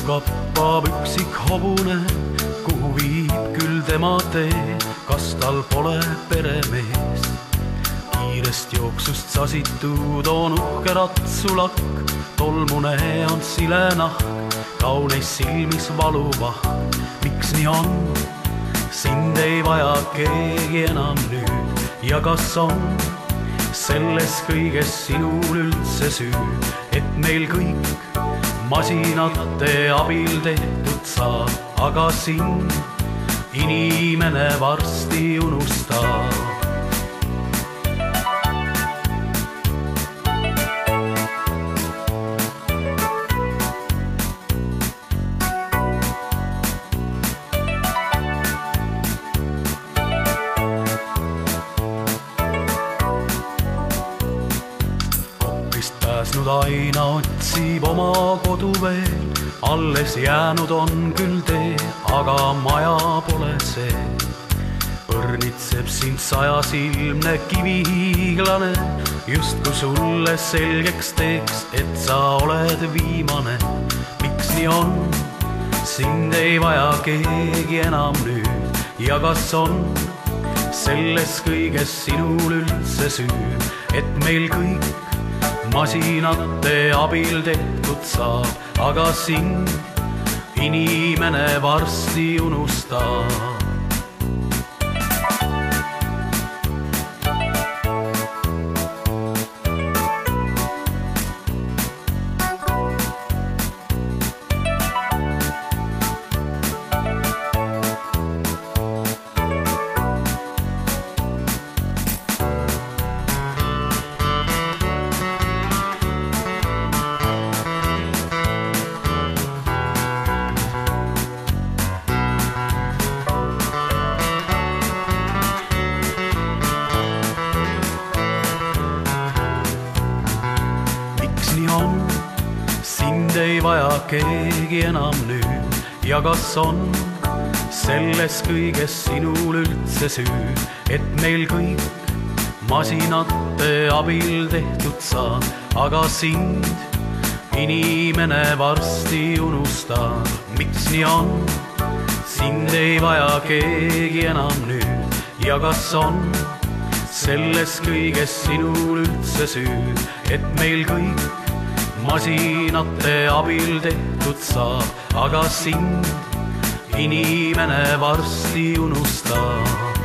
kappab üksik hobune, kuhu viib küll tema tee, kas tal pole peremees. Kiirest jooksust sasitud on uhke ratsulakk, tolmune on silenahk, kauneis silmis valuvahk. Miks nii on? Sind ei vaja keegi enam nüüd ja kas on selles kõiges sinul üldse süü, et meil kõik masinate abil tehtud saab, aga sind inimene varsti unustab. Pääsnud aina otsib oma kodu veel, alles jäänud on küll tee, aga maja pole see. Õrnitseb sind sajasilmne kivihiiglane, justkui sulle selgeks teeks, et sa oled viimane. Miks nii on? Sind ei vaja keegi enam nüüd ja kas on selles kõiges sinul üldse süü, et meil kõik masinate abil tehtud saab, aga sind inimene varsti unustab. Sind ei vaja keegi enam nüüd ja kas on selles kõiges sinul üldse süü, et meil kõik masinate abil tehtud saab, aga sind inimene varsti unustab. Miks nii on? Sind ei vaja keegi enam nüüd ja kas on selles kõiges sinul üldse süü, et meil kõik masinate abil tehtud saab, aga sind inimene varsti unustab.